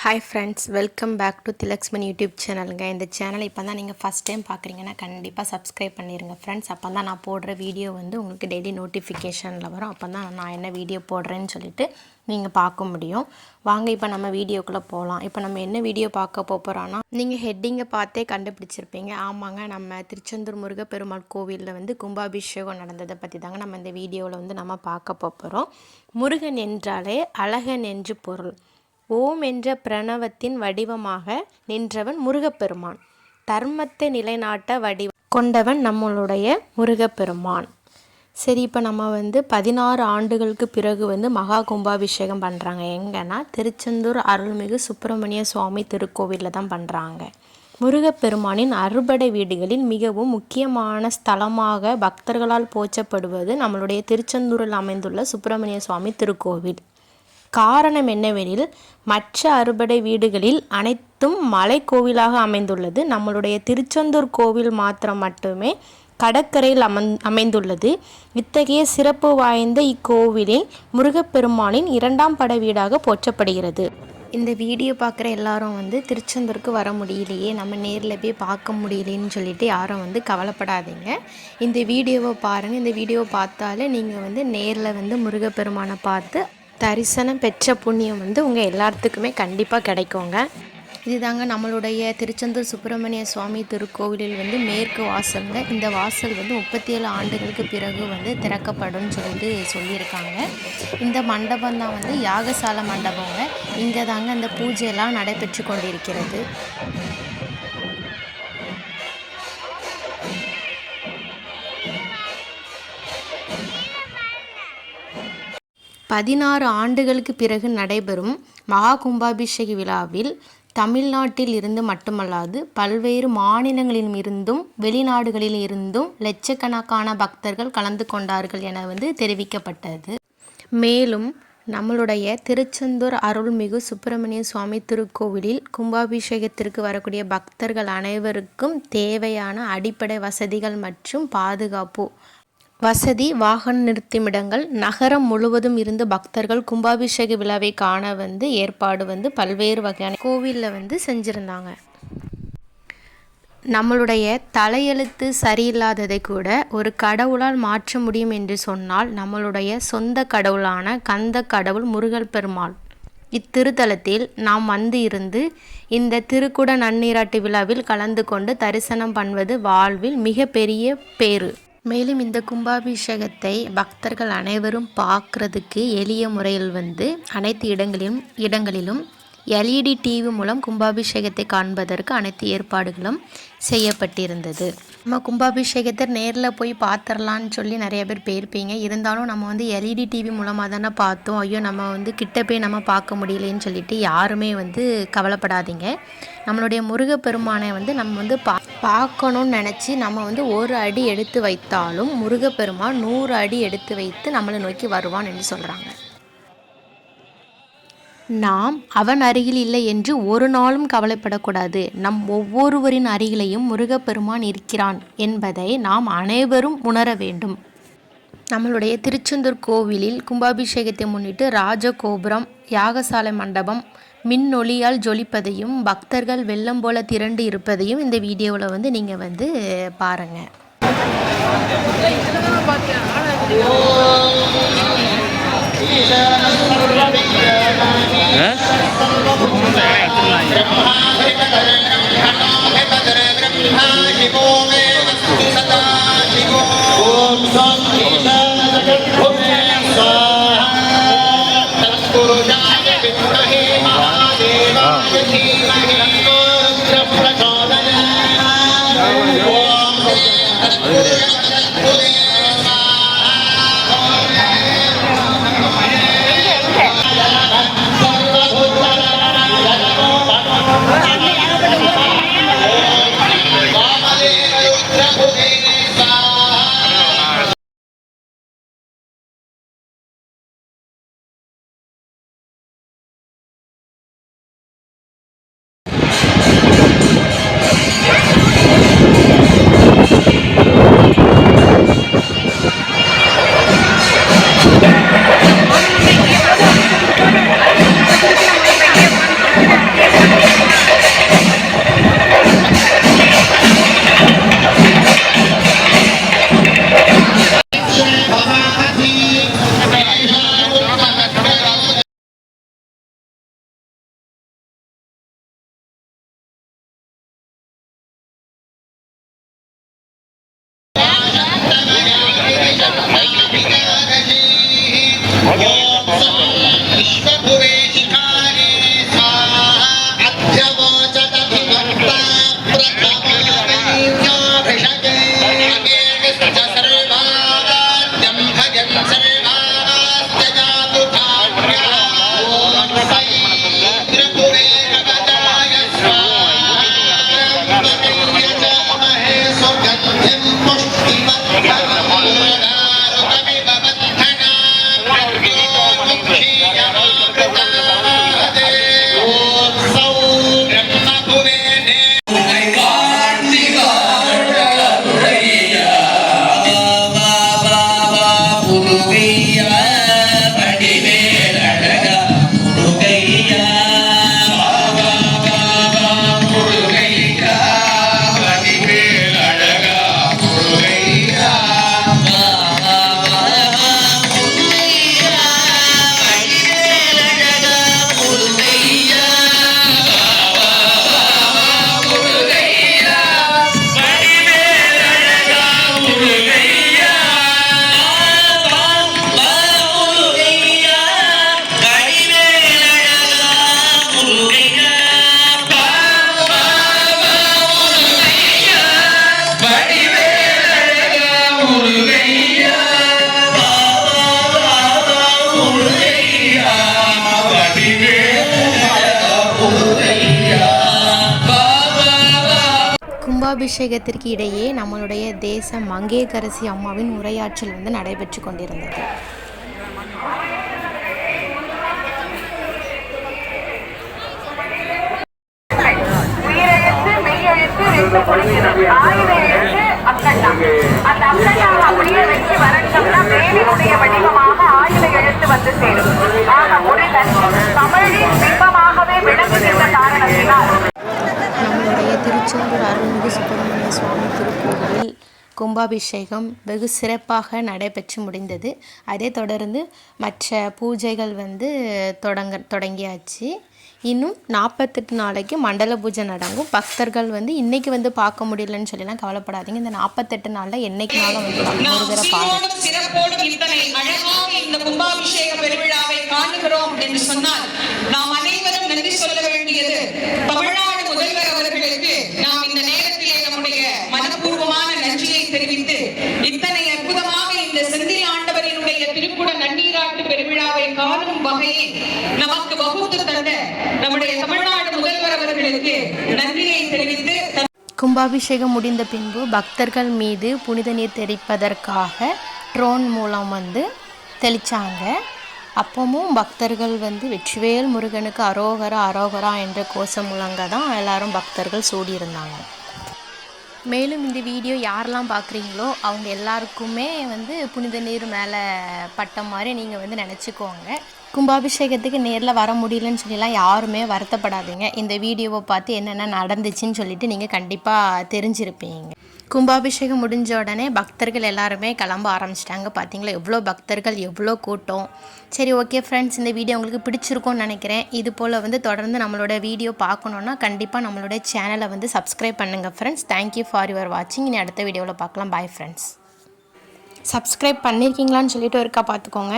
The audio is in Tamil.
Hi friends, welcome back to திலக்ஸ்மன் யூடியூப் சேனலுங்க. இந்த சேனலை இப்போ தான் நீங்கள் ஃபஸ்ட் டைம் பார்க்குறீங்கன்னா கண்டிப்பாக சப்ஸ்கிரைப் பண்ணிடுங்க ஃப்ரெண்ட்ஸ். அப்போ தான் நான் போடுற வீடியோ வந்து உங்களுக்கு டெய்லி நோட்டிஃபிகேஷனில் வரும். அப்போ தான் நான் என்ன வீடியோ போடுறேன்னு சொல்லிட்டு நீங்கள் பார்க்க முடியும். வாங்க இப்போ நம்ம வீடியோக்குள்ளே போகலாம். இப்போ நம்ம என்ன வீடியோ பார்க்க போகிறோன்னா, நீங்கள் ஹெட்டிங்கை பார்த்தே கண்டுபிடிச்சிருப்பீங்க. ஆமாங்க, நம்ம திருச்செந்தூர் முருகப்பெருமாள் கோவிலில் வந்து கும்பாபிஷேகம் நடந்ததை பற்றி தாங்க நம்ம இந்த வீடியோவில் வந்து நம்ம பார்க்க போகிறோம். முருகன் என்றாலே அழகன் என்று பொருள். ஓம் என்ற பிரணவத்தின் வடிவமாக நின்றவன் முருகப்பெருமான். தர்மத்தை நிலைநாட்ட கொண்டவன் நம்மளுடைய முருகப்பெருமான். சரி, இப்போ நம்ம வந்து 16 ஆண்டுகளுக்கு பிறகு வந்து மகா கும்பாபிஷேகம் பண்ணுறாங்க. எங்கன்னா திருச்செந்தூர் அருள்மிகு சுப்பிரமணிய சுவாமி திருக்கோவிலில் தான் பண்ணுறாங்க. முருகப்பெருமானின் அறுபடை வீடுகளில் மிகவும் முக்கியமான ஸ்தலமாக பக்தர்களால் போற்றப்படுவது நம்மளுடைய திருச்செந்தூரில் அமைந்துள்ள சுப்பிரமணிய சுவாமி திருக்கோவில். காரணம் என்னவெனில், மற்ற அறுபடை வீடுகளில் அனைத்தும் மலை கோவிலாக அமைந்துள்ளது. நம்மளுடைய திருச்செந்தூர் கோவில் மாத்திரம் மட்டுமே கடற்கரையில் அமைந்துள்ளது. இத்தகைய சிறப்பு வாய்ந்த இக்கோவிலில் முருகப்பெருமானின் 2ஆம் படை வீடாக போற்றப்படுகிறது. இந்த வீடியோ பார்க்குற எல்லாரும் வந்து திருச்செந்தூருக்கு வர முடியலையே, நம்ம நேரில் போய் பார்க்க முடியலேன்னு சொல்லிட்டு யாரும் வந்து கவலைப்படாதீங்க. இந்த வீடியோவை பாருங்கள். இந்த வீடியோவை பார்த்தாலே நீங்கள் வந்து நேரில் வந்து முருகப்பெருமானை பார்த்து தரிசனம் பெற்ற புண்ணியம் வந்து உங்கள் எல்லாத்துக்குமே கண்டிப்பாக கிடைக்குங்க. இதுதாங்க நம்மளுடைய திருச்செந்தூர் சுப்பிரமணிய சுவாமி திருக்கோவிலில் வந்து மேற்கு வாசலுங்க. இந்த வாசல் வந்து 37 ஆண்டுகளுக்கு பிறகு வந்து திறக்கப்படும் சொல்லியிருக்காங்க. இந்த மண்டபம் தான் வந்து யாகசாலை மண்டபங்க. இங்கே தாங்க அந்த பூஜையெல்லாம் நடைபெற்று கொண்டிருக்கிறது. 16 ஆண்டுகளுக்கு பிறகு நடைபெறும் மகா கும்பாபிஷேக விழாவில் தமிழ்நாட்டில் இருந்து மட்டுமல்லாது பல்வேறு மாநிலங்களில் இருந்தும் வெளிநாடுகளில் இருந்தும் லட்சக்கணக்கான பக்தர்கள் கலந்து கொண்டார்கள் என வந்து தெரிவிக்கப்பட்டது. மேலும் நம்மளுடைய திருச்செந்தூர் அருள்மிகு சுப்பிரமணிய சுவாமி திருக்கோவிலில் கும்பாபிஷேகத்திற்கு வரக்கூடிய பக்தர்கள் அனைவருக்கும் தேவையான அடிப்படை வசதிகள் மற்றும் பாதுகாப்பு வசதி, வாகன நிறுத்துமிடங்கள், நகரம் முழுவதும் இருந்து பக்தர்கள் கும்பாபிஷேக விழாவை காண வந்து ஏற்பாடு வந்து பல்வேறு வகையான கோவிலில் வந்து செஞ்சுருந்தாங்க. நம்மளுடைய தலையெழுத்து சரியில்லாததை கூட ஒரு கடவுளால் மாற்ற முடியும் என்று சொன்னால் நம்மளுடைய சொந்த கடவுளான கந்த கடவுள் முருகல் பெருமாள். இத்திருத்தலத்தில் நாம் வந்து இருந்து இந்த திருக்குட நன்னீராட்டு விழாவில் கலந்து கொண்டு தரிசனம் பண்ணுவது வாழ்வில் மிக பெரிய பேறு. மேலும் இந்த கும்பாபிஷேகத்தை பக்தர்கள் அனைவரும் பார்க்குறதுக்கு எளிய முறையில் வந்து அனைத்து இடங்களிலும் எல்இடி டிவி மூலம் கும்பாபிஷேகத்தை காண்பதற்கு அனைத்து ஏற்பாடுகளும் செய்யப்பட்டிருந்தது. நம்ம கும்பாபிஷேகத்தை நேரில் போய் பார்த்துடலான்னு சொல்லி நிறைய பேர் போயிருப்பீங்க. இருந்தாலும் நம்ம வந்து எல்இடி டிவி மூலமாக தானே பார்த்தோம், ஐயோ நம்ம வந்து கிட்ட போய் நம்ம பார்க்க முடியலன்னு சொல்லிட்டு யாருமே வந்து கவலைப்படாதீங்க. நம்மளுடைய முருகப்பெருமானை வந்து நம்ம வந்து பார்க்கணும்னு நினச்சி நம்ம வந்து ஒரு அடி எடுத்து வைத்தாலும் முருகப்பெருமான் 100 அடி எடுத்து வைத்து நம்மளை நோக்கி வருவான் என்று சொல்கிறாங்க. நாம் அவன் அருகில் இல்லை என்று ஒரு நாளும் கவலைப்படக்கூடாது. நம் ஒவ்வொருவரின் அருகிலையும் முருகப்பெருமான் இருக்கிறான் என்பதை நாம் அனைவரும் உணர வேண்டும். நம்மளுடைய திருச்செந்தூர் கோவிலில் கும்பாபிஷேகத்தை முன்னிட்டு ராஜகோபுரம், யாகசாலை மண்டபம் மின்னொளியால் ஜொலிப்பதையும் பக்தர்கள் வெள்ளம் போல திரண்டு இருப்பதையும் இந்த வீடியோவில் வந்து நீங்கள் வந்து பாருங்கள். கும்பாபிஷேகத்திற்கு இடையே நம்மளுடைய தேச மங்கையர்க்கரசி அம்மாவின் உரையாற்றல் வந்து நடைபெற்று கொண்டிருந்தது. நம்மளுடைய திருச்செந்தூர் அருள்மிகு சுப்பிரமணிய சுவாமி திருக்கோவிலில் கும்பாபிஷேகம் வெகு சிறப்பாக நடைபெற்று முடிந்தது. அதை தொடர்ந்து மற்ற பூஜைகள் வந்து தொடங்கியாச்சு. இன்னும் 48 நாளைக்கு மண்டல பூஜை நடக்கும். பக்தர்கள் வந்து இன்றைக்கி வந்து பார்க்க முடியலன்னு சொல்லலாம், கவலைப்படாதீங்க. இந்த 48 நாளில் என்றைக்குனாலும் வந்து ஒரு தடவை சிறப்போடும் இத்தனை அழகாக இந்த கும்பாபிஷேக பெருவிழாவை காணுகிறோம் என்று சொன்னால் நாம் அனைவரும் நன்றி சொல்ல வேண்டியது தமிழ்நாடு முதல்வர் அவர்களுக்கு நாம் இந்த நேரத்திலே நம்முடைய மனப்பூர்வமான நன்றியை தெரிவித்து இத்தனை அற்புதமாக இந்த செந்தில் ஆண்டவரினுடைய திருக்குட நன்னீராட்டு பெருவிழாவை காணும் வகையை நமக்கு வகுத்து தந்த நம்முடைய தமிழ்நாடு முதல்வர் அவர்களுக்கு நன்றியை தெரிவித்து கும்பாபிஷேகம் முடிந்த பின்பு பக்தர்கள் மீது புனித நீர் தெளிப்பதற்காக ட்ரோன் மூலம் வந்து தெளித்தாங்க. அப்பவும் பக்தர்கள் வந்து வெற்றிவேல் முருகனுக்கு அரோகரா அரோகரா என்ற கோஷம் முழங்க தான் எல்லாரும் பக்தர்கள் சூடியிருந்தாங்க. மேலும் இந்த வீடியோ யாரெல்லாம் பார்க்குறீங்களோ அவங்க எல்லாருக்குமே வந்து புனித நீர் மேலே பட்ட மாதிரி நீங்கள் வந்து நினச்சிக்கோங்க. கும்பாபிஷேகத்துக்கு நேரில் வர முடியலன்னு சொல்லிலாம் யாருமே வருத்தப்படாதீங்க. இந்த வீடியோவை பார்த்து என்னென்ன நடந்துச்சுன்னு சொல்லிட்டு நீங்கள் கண்டிப்பாக தெரிஞ்சிருப்பீங்க. கும்பாபிஷேகம் முடிஞ்ச உடனே பக்தர்கள் எல்லாருமே கிளம்ப ஆரம்பிச்சிட்டாங்க. பார்த்தீங்களா எவ்வளோ பக்தர்கள், எவ்வளோ கூட்டம். சரி, ஓகே ஃப்ரெண்ட்ஸ், இந்த வீடியோ உங்களுக்கு பிடிச்சிருக்கும்னு நினைக்கிறேன். இது போல் வந்து தொடர்ந்து நம்மளோட வீடியோ பார்க்கணுன்னா கண்டிப்பாக நம்மளோட சேனலை வந்து சப்ஸ்கிரைப் பண்ணுங்கள் ஃப்ரெண்ட்ஸ். தேங்க்யூ ஃபார் யுவர் வாட்சிங். இனி அடுத்த வீடியோவில் பார்க்கலாம். Bye friends. சப்ஸ்கிரைப் பண்ணியிருக்கீங்களான்னு சொல்லிட்டு ஒருக்கா பார்த்துக்கோங்க.